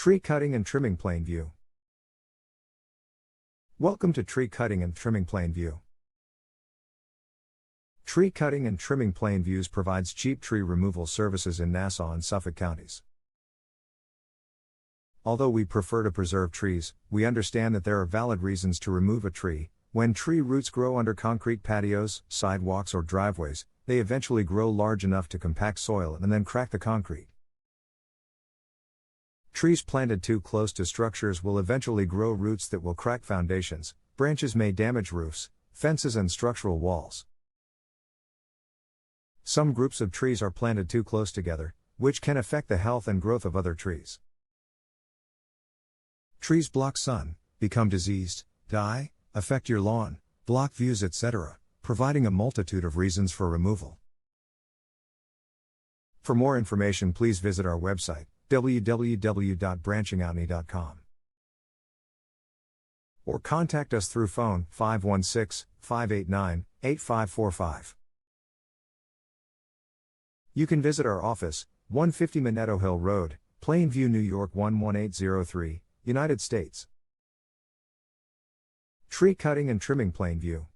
Tree Cutting and Trimming Plainview. Welcome to Tree Cutting and Trimming Plainview. Tree Cutting and Trimming Plainviews provides cheap tree removal services in Nassau and Suffolk counties. Although we prefer to preserve trees, we understand that there are valid reasons to remove a tree. When tree roots grow under concrete patios, sidewalks, or driveways, they eventually grow large enough to compact soil and then crack the concrete. Trees planted too close to structures will eventually grow roots that will crack foundations. Branches may damage roofs, fences, and structural walls. Some groups of trees are planted too close together, which can affect the health and growth of other trees. Trees block sun, become diseased, die, affect your lawn, block views, etc., providing a multitude of reasons for removal. For more information, please visit our website, www.branchingoutney.com, or contact us through phone 516-589-8545. You can visit our office, 150 Manetto Hill Road, Plainview, New York 11803, United States. Tree Cutting and Trimming Plainview.